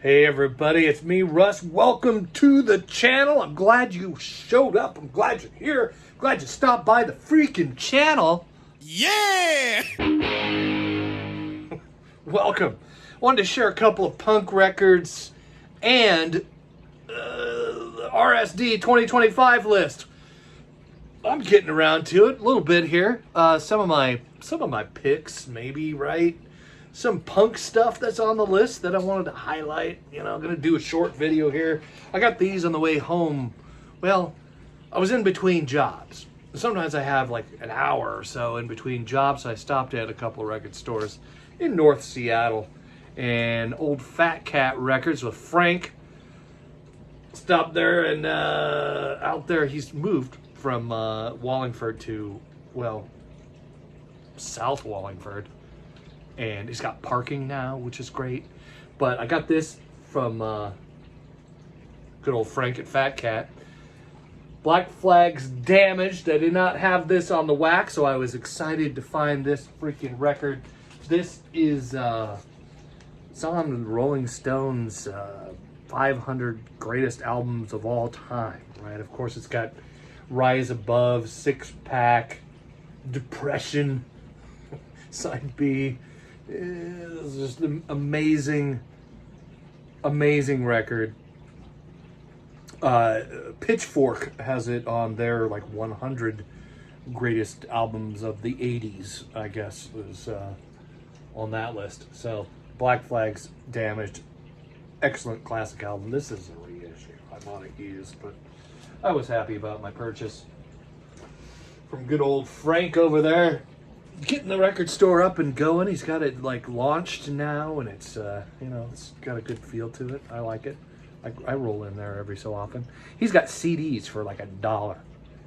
Hey everybody, it's me, Russ. Welcome to the channel. I'm glad you showed up. I'm glad you're here. I'm glad you stopped by the freaking channel. Yeah! Welcome. Wanted to share a couple of punk records and the RSD 2025 list. I'm getting around to it a little bit here. Some of my picks, maybe, right? Some punk stuff that's on the list that I wanted to highlight. You know, I'm going to do a short video here. I got these on the way home. Well, I was in between jobs. Sometimes I have like an hour or so in between jobs. So I stopped at a couple of record stores in North Seattle. And Old Fat Cat Records with Frank. Stopped there and out there he's moved from Wallingford to, well, South Wallingford. And he's got parking now, which is great. But I got this from good old Frank at Fat Cat. Black Flag's Damaged. I did not have this on the wax, so I was excited to find this freaking record. This is it's on Rolling Stone's 500 greatest albums of all time, right? Of course, it's got Rise Above, Six Pack, Depression, Side B. It's just an amazing record. Pitchfork has it on their like 100 greatest albums of the 80s, I guess, was on that list. So Black Flag's Damaged, excellent classic album. This is a reissue. I bought it used, but I was happy about my purchase. From good old Frank over there. Getting the record store up and going. He's got it like launched now, and it's you know, it's got a good feel to it. I like it. I roll in there every so often. He's got CDs for like $1,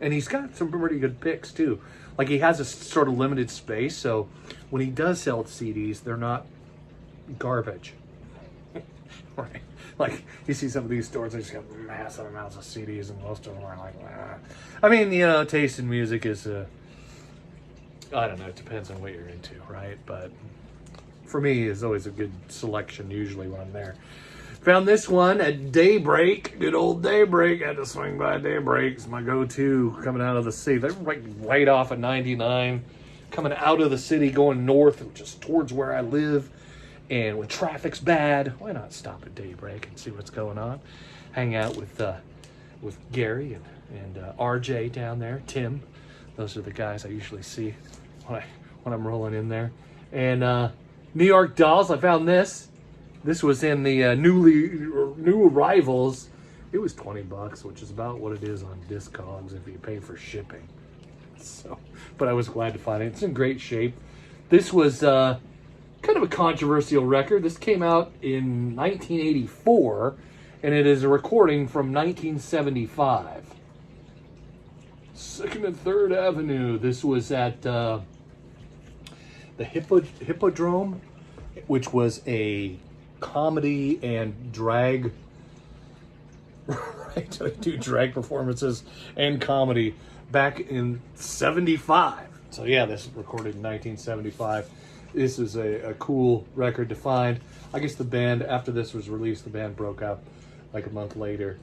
and he's got some pretty good picks too. Like he has a sort of limited space, so when he does sell CDs, they're not garbage. Right? Like you see some of these stores, they just got massive amounts of CDs, and most of them are like, ah. I mean, you know, taste in music is I don't know, it depends on what you're into, right? But for me, it's always a good selection, usually when I'm there. Found this one at Daybreak. Good old Daybreak. I had to swing by Daybreak. It's my go-to coming out of the city. They're right off of 99, coming out of the city, going north, just towards where I live. And when traffic's bad, why not stop at Daybreak and see what's going on? Hang out with Gary and RJ down there, Tim. Those are the guys I usually see when I'm rolling in there. And New York Dolls, I found this. This was in the new arrivals. It was $20, which is about what it is on Discogs if you pay for shipping. So, but I was glad to find it. It's in great shape. This was kind of a controversial record. This came out in 1984, and it is a recording from 1975. 2nd and 3rd Avenue. This was at the Hippodrome, which was a comedy and drag, right? I do drag performances and comedy back in 75. So yeah, this was recorded in 1975. This is a cool record to find. I guess the band, after this was released, the band broke up like a month later.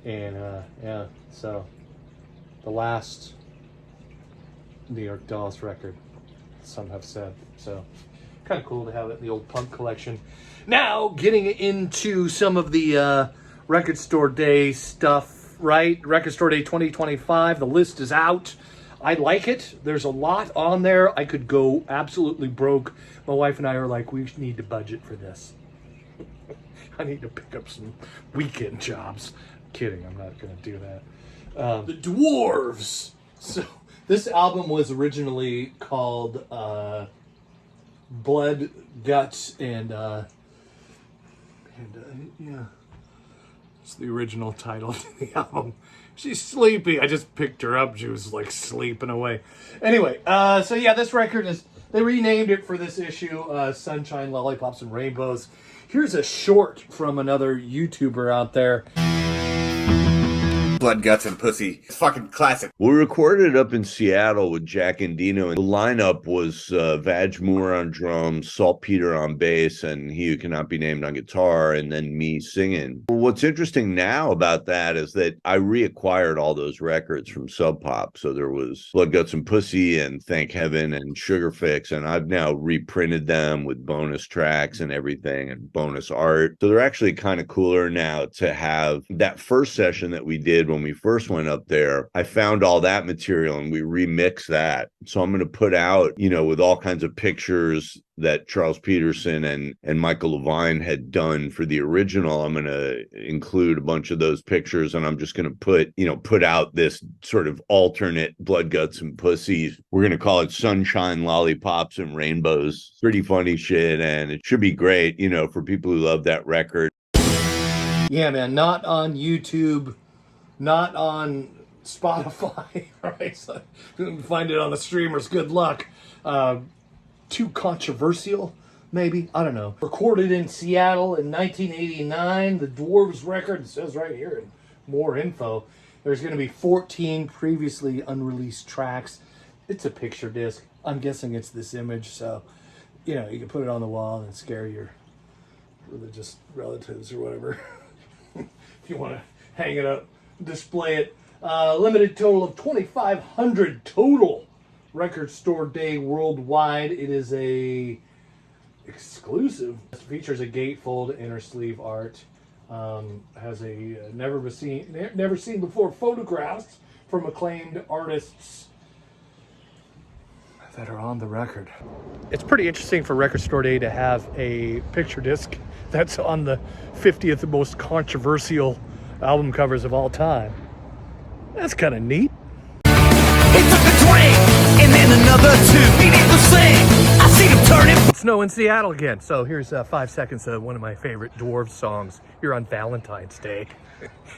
And yeah, so the last New York Dolls record, some have said. So kind of cool to have it in the old punk collection. Now, getting into some of the Record Store Day stuff, right? Record Store Day 2025, the list is out. I like it. There's a lot on there. I could go absolutely broke. My wife and I are like, we need to budget for this. I need to pick up some weekend jobs. Kidding, I'm not going to do that. The Dwarves. So this album was originally called Blood, Guts, and yeah, it's the original title to the album. She's sleepy. I just picked her up. She was like sleeping away. Anyway, so yeah, this record is, they renamed it for this issue, Sunshine, Lollipops, and Rainbows. Here's a short from another YouTuber out there. Blood, Guts, and Pussy. It's fucking classic. We recorded up in Seattle with Jack and Dino, and the lineup was Vaj Moore on drums, Saltpeter on bass, and He Who Cannot Be Named on guitar, and then me singing. What's interesting now about that is that I reacquired all those records from Sub Pop. So there was Blood, Guts, and Pussy and Thank Heaven and Sugar Fix, and I've now reprinted them with bonus tracks and everything and bonus art. So they're actually kind of cooler now to have that first session that we did when we first went up there. I found all that material and we remixed that. So I'm going to put out, with all kinds of pictures that Charles Peterson and Michael Levine had done for the original. I'm going to include a bunch of those pictures, and I'm just going to put out this sort of alternate Blood, Guts, and Pussies. We're going to call it Sunshine, Lollipops, and Rainbows. Pretty funny shit, and it should be great, for people who love that record. Yeah, man, not on YouTube, not on Spotify. All right, so you can find it on the streamers. Good luck. Too controversial, maybe. I don't know. Recorded in Seattle in 1989. The Dwarves record, it says right here in more info. There's going to be 14 previously unreleased tracks. It's a picture disc. I'm guessing it's this image, so, you can put it on the wall and scare your religious relatives or whatever. If you want to hang it up, display it. Limited total of 2,500 total record store day worldwide. It is a exclusive. It features a gatefold inner sleeve art. Has a never seen before photographs from acclaimed artists that are on the record. It's pretty interesting for Record Store Day to have a picture disc that's on the 50th most controversial album covers of all time. That's kind of neat. He took a drink, and then another two. He didn't sing. I see him turning. It's snow in Seattle again. So here's 5 seconds of one of my favorite Dwarves songs here on Valentine's Day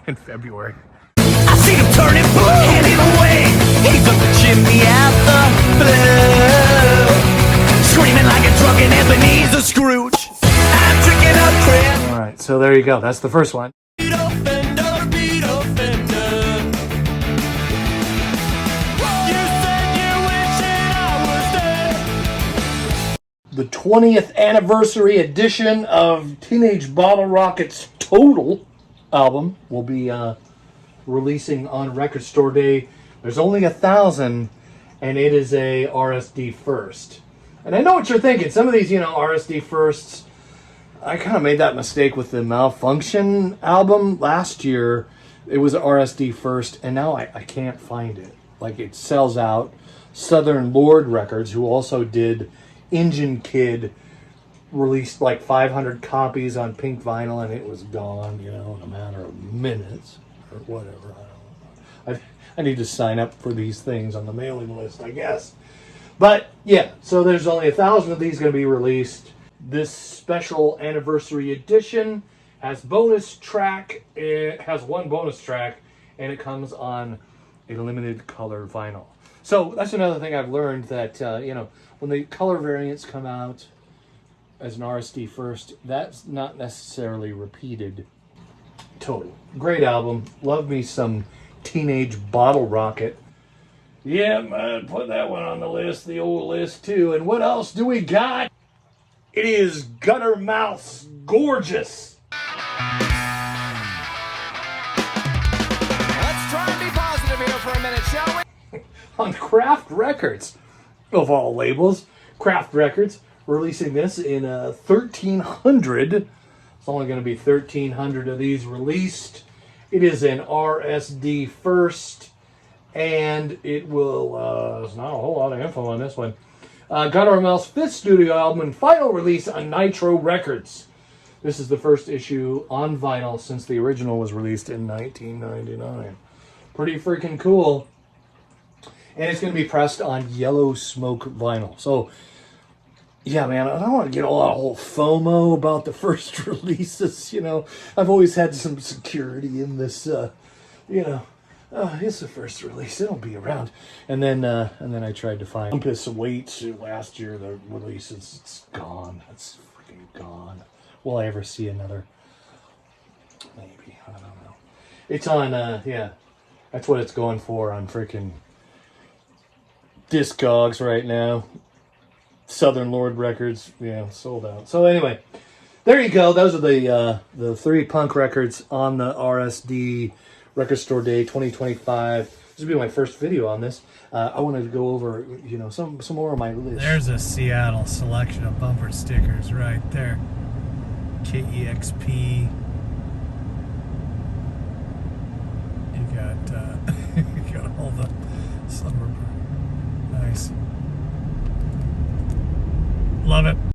in February. I see him turning blue, heading away. He took the chimney out the blue, screaming like a drunken Ebenezer Scrooge. I'm drinking up crap. All right, so there you go. That's the first one. The 20th anniversary edition of Teenage Bottle Rocket's Total album will be releasing on Record Store Day. There's only 1,000, and it is a RSD first. And I know what you're thinking. Some of these, RSD firsts, I kind of made that mistake with the Malfunction album last year. It was RSD first, and now I can't find it. Like, it sells out. Southern Lord Records, who also did Engine Kid, released like 500 copies on pink vinyl, and it was gone, in a matter of minutes or whatever. I don't know. I need to sign up for these things on the mailing list, I guess. But yeah, so there's only 1,000 of these going to be released. This special anniversary edition has bonus track. It has one bonus track, and it comes on a limited color vinyl. So that's another thing I've learned, that when the color variants come out as an RSD first, that's not necessarily repeated. Total. Great album. Love me some Teenage Bottle Rocket. Yeah, man, put that one on the list, the old list too. And what else do we got? It is Guttermouth's Gorgeous. Let's try and be positive here for a minute, shall we? On Kraft Records, of all labels. Kraft Records releasing this in 1,300. It's only going to be 1,300 of these released. It is an RSD first, and it will, there's not a whole lot of info on this one. Guttermouth's 5th studio album and final release on Nitro Records. This is the first issue on vinyl since the original was released in 1999. Pretty freaking cool. And it's going to be pressed on Yellow Smoke vinyl. So, yeah, man, I don't want to get all FOMO about the first releases. I've always had some security in this. It's the first release; it'll be around. And then I tried to find Compass Waits last year. The release it's gone. It's freaking gone. Will I ever see another? Maybe, I don't know. It's on That's what it's going for on freaking Discogs right now. Southern Lord Records, yeah, sold out. So anyway, there you go. Those are the 3 punk records on the RSD Record Store Day 2025. This will be my first video on this. I wanted to go over, you know, some more of my list. There's a Seattle selection of bumper stickers right there. KEXP. You got all the summer. Nice. Love it.